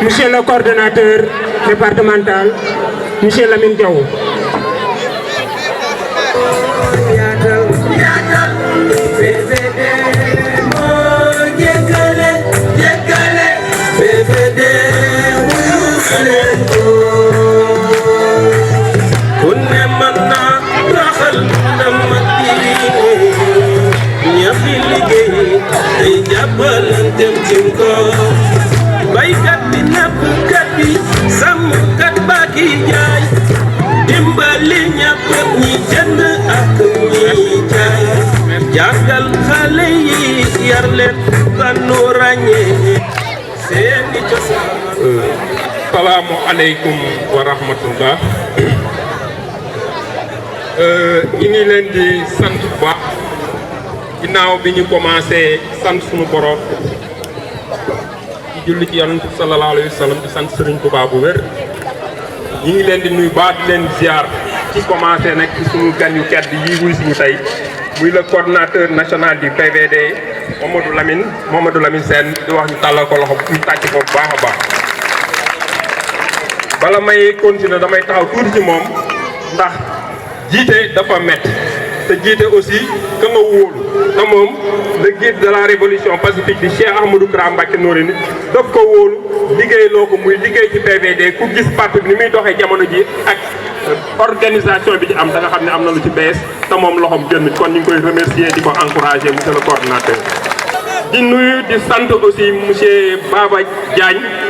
monsieur le coordonnateur départemental, monsieur Lamine Diaw. baykat bi nappkat bi sàmmkat baa ki jaay dimbali ñëpp ñi jënd ak ñi jaay jàngal xale yi yar leen ba nu ràññee seeni cosaan. salaamu aleykum wa rahmatullah. ñi ngi leen di sant bu baax ginnaaw bi ñu commencé sant sunu borom julli ci yonent bi sallallahu alayhi wa sallam di sant Serigne Touba bu wér ñi ngi leen di nuyu baax di leen ziar ci commencé nag ci suñu gan yu tedd yi wuy suñu tey muy le coordonnateur national du PVD Mamadou Lamine Sène di wax ñu tàllal ko loxo ñu tàcc ko bu baax a baax. bala may continuer damay taxaw tuuti ci moom ndax jiite dafa métti te jiite aussi ka nga wóolu te moom le guide de la révolution pacifique di Cheikh Ahmadou Kara Mbacké Noreyni daf ko wóolu liggéey loo ko muy liggéey ci PVD ku gis parti bi ni muy doxee jamono ji ak organisation bi ci am da nga xam ne am na lu ci bees te moom loxoom génn kon ñu ngi koy remercier di ko encourager monsieur le coordonnateur. di nuyu di sant aussi monsieur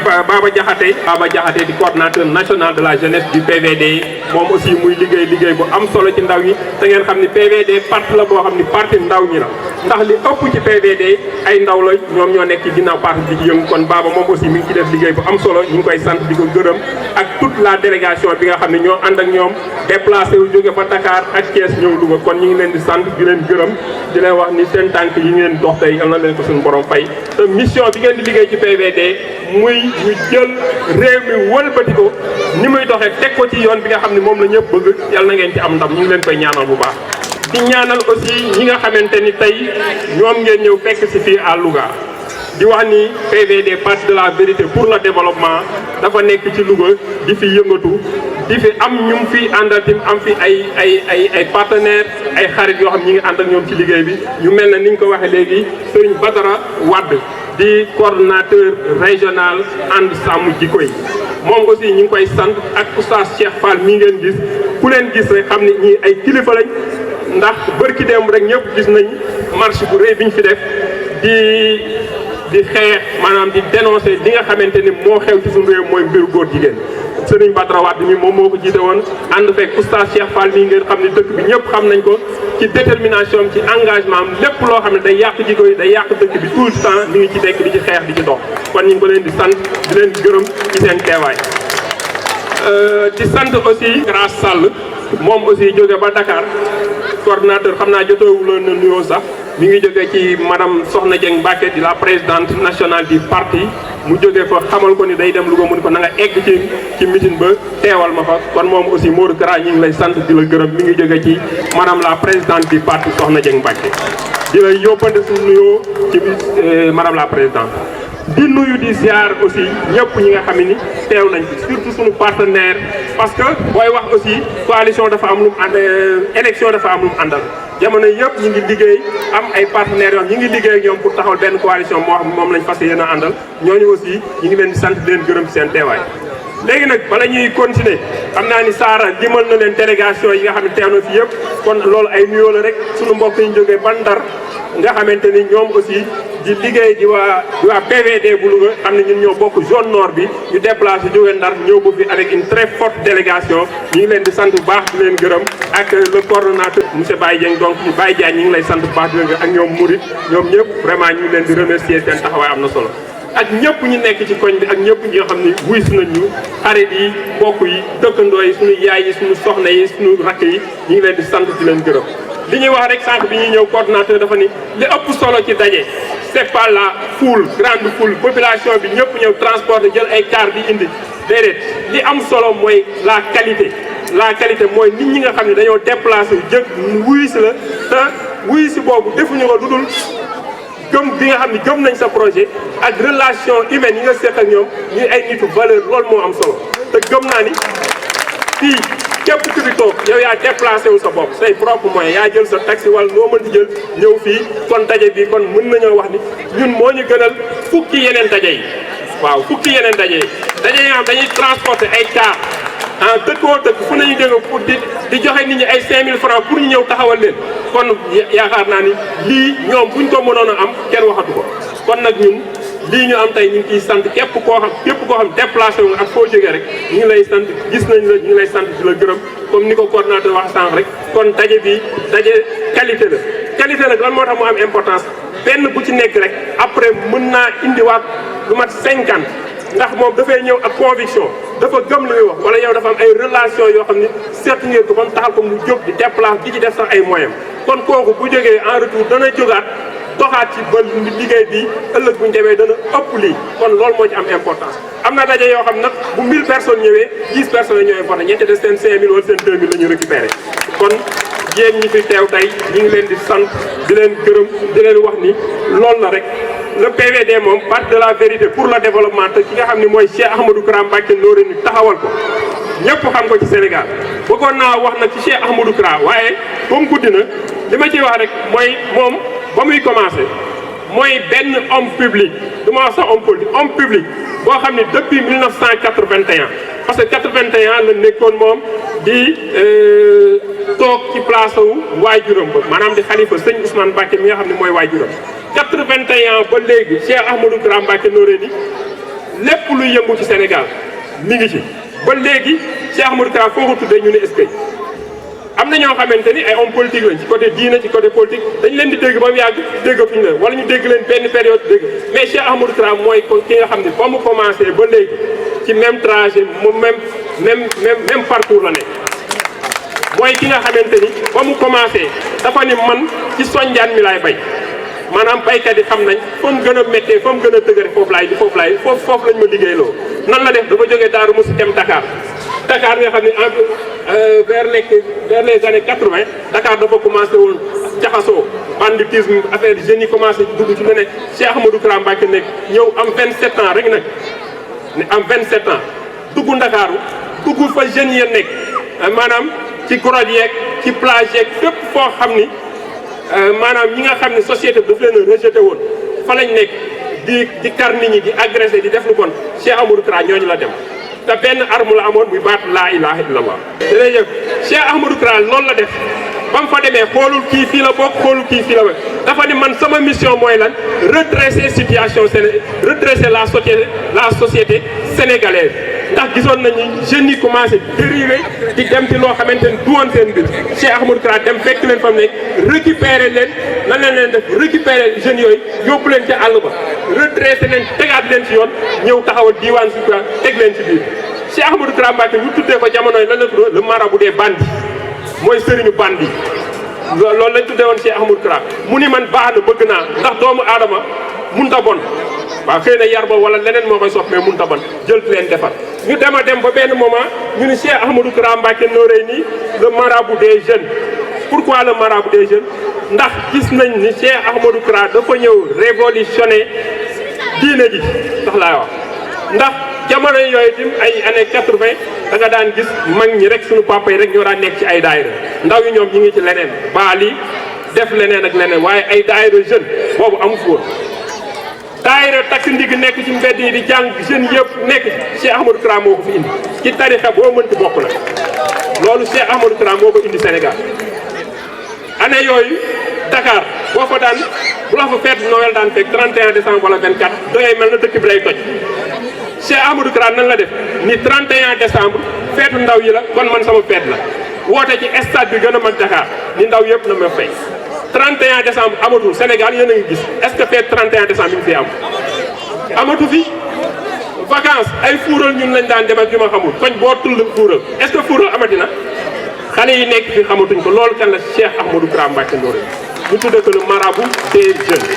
Baba Diakhaté di coordonnateur national de la jeunesse du PVD moom aussi muy liggéey bu am solo ci ndaw ñi te ngeen xam ni PVD parti la boo xam ni parti ndaw ñi la ndax li ëpp ci PVD ay ndaw la ñoom ñoo nekk ci ginnaaw parti bi ci yëngu kon Baba moom aussi mi ngi ci def liggéey bu am solo ñu ngi koy sant di ko gërëm ak toute la délégation bi nga xam ne ñoo ànd ak ñoom déplacé wu jóge ba Dakar ak Thiès ñëw Louga kon ñu ngi leen di sant di leen gërëm di leen wax ni seen tànk yi ngeen dox tey am na leen ko suñu borom fay te mission bi ngeen di liggéey ci PVD muy ñu jël réew mi wëlbati ko ni muy doxee teg ko ci yoon bi nga xam ne moom la ñëpp bëgg yàlla na ngeen ci am ndam ñu ngi leen koy ñaanal bu baax. di ñaanal aussi ñi nga xamante ni tey ñoom ngeen ñëw fekk si fii à Louga di wax ni PVD parti de la vérité pour le développement dafa nekk ci Louga di fi yëngatu di fi am ñu fi àndal tim am fi ay partenaires ay xarit yoo xam ñi ngi ànd ak ñoom ci liggéey bi ñu mel na ni ñu ko waxee léegi Serigne Badara Wade di coordonnateur régional ànd sàmm jikko yi moom aussi ñu ngi koy sant ak oustaz Cheikh Fall mi ngeen gis ku leen gis rek xam ne ñii ay kilifa lañ ndax bërki démb rek ñëpp gis nañ marche bu rëy bi ñu fi def di xeex maanaam di dénoncer li nga xamante ni moo xew ci suñu réew mooy mbiru góor jigéen Serigne Badara Wade mi moom moo ko jiite woon ànd fekk oustaz Cheikh Fall mi ngeen xam ne dëkk bi ñëpp xam nañ ko ci détermination am ci engagement am lépp loo xam ne day yàq jikko yi day yàq dëkk bi tout le temps mi ngi ci dekk di ci xeex di ci dox kon ñu ngi ko leen di sant di leen gërëm ci seen teewaay di sant aussi Grace Sall moom aussi jóge ba Dakar coordonnateur xam naa jotewuloon na nuyoo sax mi ngi jóge ci madame Soxna Dieng Mbacké di la présidente nationale du parti mu jógee fa xamal ko ni day dem Louga mu ni ko na nga egg ci meeting ba teewal ma fa kon moom aussi Modou Kara ñu ngi lay sant di la gërëm mi ngi jóge ci madame la présidente du parti Soxna Dieng Mbacké di la yóbbante suñu nuyoo ci madame la présidente di nuyu di ziar aussi ñëpp ñi nga xam ni teew nañ fi surtout suñu partenaire parce que booy wax aussi coalition dafa am lu mu ànd élection dafa am lu mu àndal jamono yëpp ñu ngi liggéey am ay partenaires yoo ñu ngi liggéey ak ñoom pour taxawal benn coalition moo xam moom lañ fas yéene a àndal ñooñu aussi ñu ngi leen di sant di leen gërëm seen teewaay. léegi nag bala ñuy continuer xam naa ni Saara limal na leen délégation yi nga xam ne teew na fi yëpp kon loolu ay nuyoo la rek suñu mbokk yi ñu jógee ba Ndar nga xamante ni ñoom aussi di liggéey di waa PVD bu Louga xam ne ñun ñoo bokk zone nord bi ñu déplacé jóge Ndar ñëw ba fi avec une très forte délégation ñu ngi leen di sant bu baax di leen gërëm ak le coordonnateur monsieur Baye Dieng donc Baye Diagne ñu ngi lay sant bu baax di leen gërëm ak ñoom Mourid ñoom ñëpp vraiment ñu ngi leen di remercier seen taxawaay am na solo ak ñëpp ñu nekk ci koñ bi ak ñëpp ñi nga xam ne wuy si nañ ñu xarit yi mbokk yi dëkkandoo yi suñu yaay yi suñu soxna yi suñu rakk yi ñu ngi leen di sant di leen gërëm li ñuy wax rek sànq bi ñuy ñëw coordonnateur dafa ni li ëpp solo ci daje c'est pas la foule grande foule population bi ñëpp ñëw transporter jël ay car di indi déedéet li am solo mooy la qualité mooy nit ñi nga xam ne dañoo déplacé jëg wuyu si la te wuyu si boobu defuñu ko dudul gëm bi nga xam ne gëm nañ sa projet ak relation humaine yi nga seq ak ñoom ñuy ay nitu valeur loolu moo am solo te gëm naa ni fii képp ku fi toog yow yaa déplacé wu sa bopp say propre moyen yaa jël sa taxi wala noo mën di jël ñëw fii kon daje bi kon mën nañoo wax ni ñun moo ñu gënal fukki yeneen daje yi waaw fukki yeneen daje yi nga xam dañuy transporter ay car dëkkoo dëkk fu nañu dégg pour di joxe nit ñi ay 5000 francs pour ñu ñëw taxawal leen kon yaakaar naa ni lii ñoom buñ ko mënoon a am kenn waxatu ko kon nag ñun lii ñu am tey ñu ngi ciy sant képp koo xam déplacé wu nga ak foo jógee rek ñu ngi lay sant gis nañ la ñu ngi lay sant di la gërëm comme ni ko coordonnateur wax sànq rek kon daje bi daje qualité la qualité nag lan moo tax mu am importance benn bu ci nekk rek après mën naa indiwaat lu mat 50 ndax moom dafay ñëw ak conviction dafa gëm li muy wax wala yow dafa am ay relation yoo xam ni seet ngeen ko ba mu taxal ko mu jóg di déplace di ci def sax ay moyens kon kooku bu jógee en retour dana jógaat doxaat ci ba liggéey bi ëllëg bu ñu demee dana ëpp lii kon loolu moo ci am importance am na daje yoo xam nag bu 1000 personnes ñëwee 10 personnes ñooy voté ñetti des seen 5000 wala seen 2000 la ñu récupéré kon yéen ñi fi teew tey ñu ngi leen di sant di leen gërëm di leen wax ni loolu la rek le PVD moom parti de la vérité pour le développement te ki nga xam ne mooy Cheikh Ahmadou Kara Mbacké Noreyni taxawal ko ñëpp xam ko ci Sénégal bëggoon naa wax nag ci Cheikh Ahmadou Kara waaye comme guddi na li ma ciy wax rek mooy moom ba muy commencé mooy benn homme public du ma wax sax homme politique homme public boo xam ne depuis 1981 parce que 81 la nekkoon moom di toog ci place wu waajuram ba maanaam di xalifa sëñ Ousmane Mbacké mi nga xam ne mooy waajuram 81 ba léegi Cheikh Ahmadou Kara Mbacké Noreyni lépp luy yëngu ci Sénégal mi ngi ci ba léegi Cheikh Ahmadou Kara foo ko tuddee ñu ne est-ce que am na ñoo xamante ni ay homme politique lañ ci côté diine ci côté politique dañ leen di dégg ba mu yàgg déggatuñu leen wala ñu dégg leen benn période dégg mais Cheikh Ahmadou Kara mooy ki nga xam ne ba mu commencé ba léegi ci même trajet mu même parcours la nekk mooy ki nga xamante ni ba mu commencé dafa ni man ci sonjaan mi laay bay maanaam baykat yi xam nañ fa mu gën a méttee fa mu gën a dëgëre foofu lañ ma liggéeyloo nan la def dafa jógee Daaru Musi dem Dakar nga xam ne vers les années 80 Dakar dafa commencé woon jaxasoo banditisme affaire jeunes yi commencé dugg ci leneen Cheikh Ahmadou Kara Mbacké nekk ñëw am 27 ans rek nag am 27 ans dugg Ndakaaru dugg fa jeunes ya nekk maanaam ci grotte yeeg ci plage yeeg fépp foo xam ni maanaam ñi nga xam ne société bi daf leen a rejeté woon fa lañ nekk di kar nit ñi di agressé di def lu bon Cheikh Ahmadou Kara ñooñu la dem te benn arme la amoon muy baat laa ilaha illallah. jërëjëf Cheikh Ahmadou Kara loolu la def ba mu fa demee xoolul kii fii la bokk xoolul kii fii la bokk dafa ni man sama mission mooy lan redresser situation redresser la société sénégalaise. ndax gisoon nañu jeunes yi commencé dérivé di dem ci loo xamante ni du woon seen mbir Cheikh Ahmadou Kara dem fekk leen fa mu nekk récupérer leen nan leen def récupérer jeunes yooyu yóbbu leen ca àll ba redressé leen tegaat leen ci yoon ñëw taxawal diiwaan si quoi teg leen ci biir. Cheikh Ahmadou Kara Mbacké ñu tuddee ko jamono yi lan la tuddee le marabout des bandits mooy sëriñu bandi loolu lañ tuddee woon Cheikh Ahmadou Kara mu ni man baax na bëgg naa ndax doomu aadama mun ta bon. waaw xëy na yar ba wala leneen moo koy sopp mais mun ta ban jël leen defar ñu dem a dem ba benn moment ñu ni Cheikh Ahmadou Kara Mbacké Noreyni le marabout des jeunes. pourquoi le marabout des jeunes ndax gis nañ ni Cheikh Ahmadou Kara dafa ñëw révolutionner diine ji sax laay wax ndax jamono yooyu tim ay années 80 da nga daan gis mag ñi rek suñu papa yi rek ñoo daan nekk ci ay daayira ndaw yi ñoom ñi ngi ci leneen baali def leneen ak leneen waaye ay daayira jeune boobu amu fi woon daayira takk ndig nekk ci mbedd yi di jàng jeunes yëpp nekk ci Cheikh Ahmadou Kara moo ko fi indi ci tarixa boo mënti bokk la loolu Cheikh Ahmadou Kara moo ko indi Sénégal année yooyu Dakar boo fa daan bu la fa fête Noël daan fekk 31 décembre wala 24 dangay mel na dëkk bi lay toj Cheikh Ahmadou Kara nan la def ni 31 décembre feetu ndaw yi la kon man sama fête la woote ci stade bi gën a mag Dakar ni ndaw yëpp na ma fay 31 décembre amatul Sénégal yéen a ngi gis est-ce que fête 31 décembre yi mu fi am amatu fi vacances ay fuural ñun lañ daan dem ak yu ma xamul koñ boo tull fuural est-ce que fuural amatina xale yi nekk fi xamatuñ ko loolu kan la Cheikh Ahmadou Kara Mbacké Noreyni ñu tuddee ko le marabout des jeunes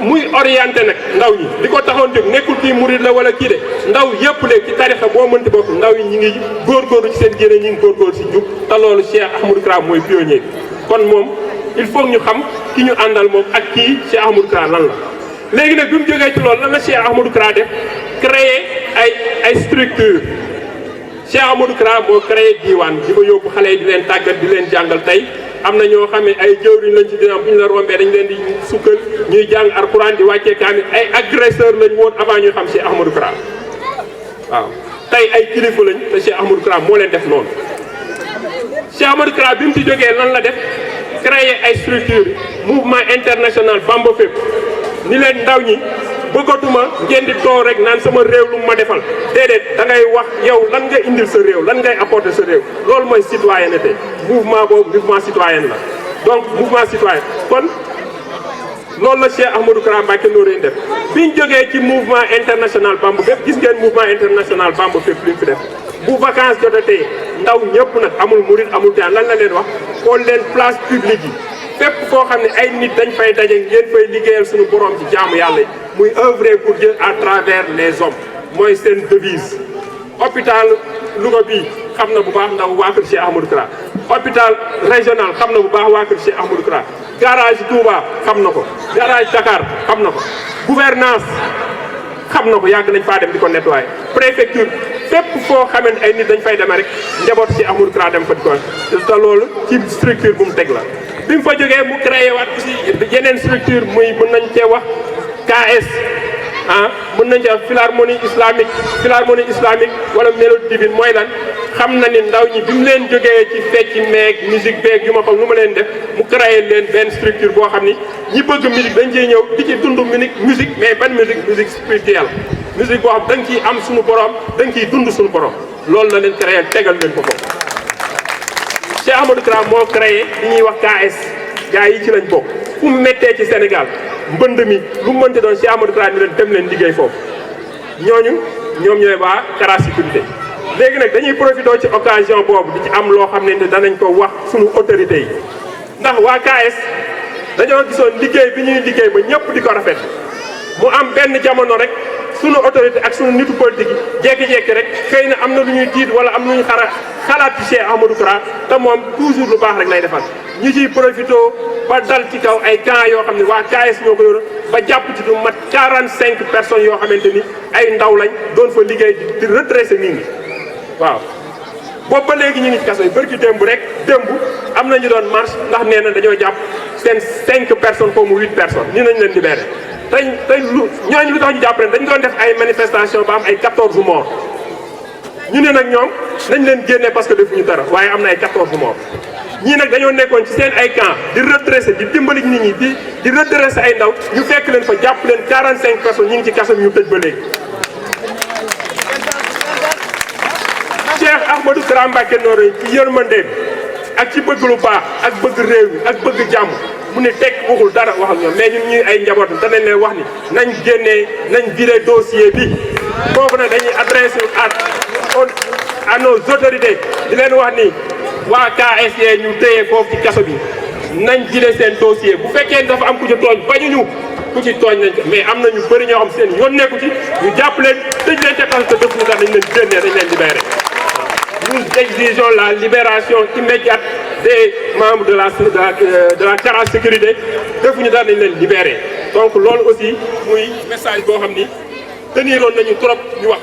muy orienté nag ndaw ñi li ko taxoon jóg nekkul kii murid la wala kii de ndaw yëpp léegi ci tarixa boo mënti bokk ndaw yi ñi ngi góorgóorlu ci seen diine ñi ngi góorgóorlu ci jub te loolu Cheikh Ahmadou Kara mooy pionnier bi kon moom il faut ñu xam ki ñu àndal moom ak kii Cheikh Ahmadou Kara lan la. léegi nag bi mu jógee ci loolu lan la Cheikh Ahmadou Kara def créer ay structure Cheikh Ahmadou Kara moo créé diiwaan di ko yóbbu xale yi di leen tàggat di leen jàngal tey am na ñoo xam ne ay jëwriñ lañ ci dina bu ñu la rombee dañ leen di sukkal ñuy jàng alxuraan di wàccee kaamil ay agresseur lañ woon avant ñuy xam Cheikh Ahmadou Kara waaw tey ay kilifa lañ te Cheikh Ahmadou Kara moo leen def noonu. Cheikh Ahmadou Kara bi mu ci jógee lan la def créer ay structure mouvement international Bamba fépp ni leen ndaw ñi bëggatuma ngeen di toog rek naan sama réew lu ma defal déedéet da ngay wax yow lan nga indil sa réew lan ngay apporter sa réew loolu mooy citoyenneté mouvement boobu mouvement citoyen la donc mouvement citoyen kon loolu la Cheikh Ahmadou Kara Mbacké Noreyni def biñ jógee ci mouvement international Bamba fépp gis ngeen mouvement international Bamba fépp li ñu fi def bu vacances jotatee ndaw ñëpp nag amul murit amul tiyaan lan la leen wax xool leen place publique yi fépp foo xam ne ay nit dañ fay daje ngeen fay liggéeyal suñu borom ci jaamu yàlla yi muy œuvrer pour Dieu à travers les hommes mooy seen devise. hôpital Louga bii xam na bu baax ndaw waa kër Cheikh Ahmadou Kara hôpital régional xam na bu baax waa kër Cheikh Ahmadou Kara garage Touba xam na ko garage Dakar xam na ko gouvernance xam na ko yàgg nañ faa dem di ko nettoyer préfecture fépp foo xamante ay nit dañ fay demee rek njaboot Cheikh Ahmadou Kara dem fa di ko te loolu ci structure bu mu teg la. bi mu fa jógee mu créé waat aussi yeneen structure muy mën nañ cee wax KS mën nañ cee wax philharmonie islamique wala mélodie divine mooy lan xam na ni ndaw ñi bi mu leen jógee ci fecc meeg musique beeg yu ma xam lu ma leen def mu créé leen benn structure boo xam ni ñi bëgg musique dañ ciy ñëw di ci dund musique mais ban musique spirituelle musique boo xam da nga ciy am suñu borom da nga ciy dund suñu borom loolu la leen créé tegal leen ko foofu. Cheikh Ahmadou Kara moo créé li ñuy wax KS gars yi ci lañ bokk fu mu méttee ci Sénégal mbënd mi lu mu mënti doon Cheikh Ahmadou Kara ni leen dem leen liggéey foofu ñoom ñooy waa Kara sécurité. léegi nag dañuy profité ci occasion boobu di ci am loo xam ne danañ ko wax suñu autorités yi ndax waa KS dañoo gisoon liggéey bi ñuy liggéey ba ñëpp di ko rafet mu am benn jamono rek sunu autorité ak sunu nitu politique yi jékki-jékki rek xëy na am na lu ñuy tiit wala am na lu ñu xalaat ci Cheikh Ahmadou Kara te moom toujours lu baax rek lay defal ñu ciy profité ba dal ci kaw ay camps yoo xam ne waa KS ñoo ko yoroon ba jàpp ci du mat 45 personnes yoo xamante ni ay ndaw lañ doon fa liggéey di redresser nit ñi waaw. boobu ba léegi ñu ngi ci kaso yi bërki démb am na ñu doon marche ndax nee na dañoo jàpp seen 5 personnes comme 8 personnes ni nañ leen libéré. tey ñooñu lu tax ñu jàpp leen dañu doon def ay manifestation ba am ay 14 morts ñu ne nag ñoom nañ leen génne parce que defuñu dara waaye am na ay 14 morts ñii nag dañoo nekkoon ci seen ay camp di redresser di dimbali nit ñi di redresser ay ndaw ñu fekk leen fa jàpp leen 45 personnes ñu ngi ci kaso bi ñu tëj ba léegi. Cheikh Ahmadou Kara Mbacké Noreyni ci yërmandeem ak ci bëgg lu baax ak bëgg réew mi ak bëgg jàmm. mu ne teg waxul dara wax ak ñoom mais ñun ñuy ay njaboot danañ leen wax ni nañ génnee nañ viré dossier bi foofu nag dañuy adressé à nos autorités di leen wax ni waa KSE ñu téye foofu ci kaso bi nañ viré seen dossier bu fekkee dafa am ku ci tooñ bañuñu ku ci tooñ nañ ko mais am na ñu bëri ñoo xam seen yoon nekku ci ñu jàpp leen tëj leen ca kaso te def ñu tax dañ leen génnee dañ leen libéré. Nous exigeons la libération immédiate des membres de la Kara sécurité defuñu daal nañ leen libéré donc loolu aussi muy message boo xam ni teniroon nañu trop ñu wax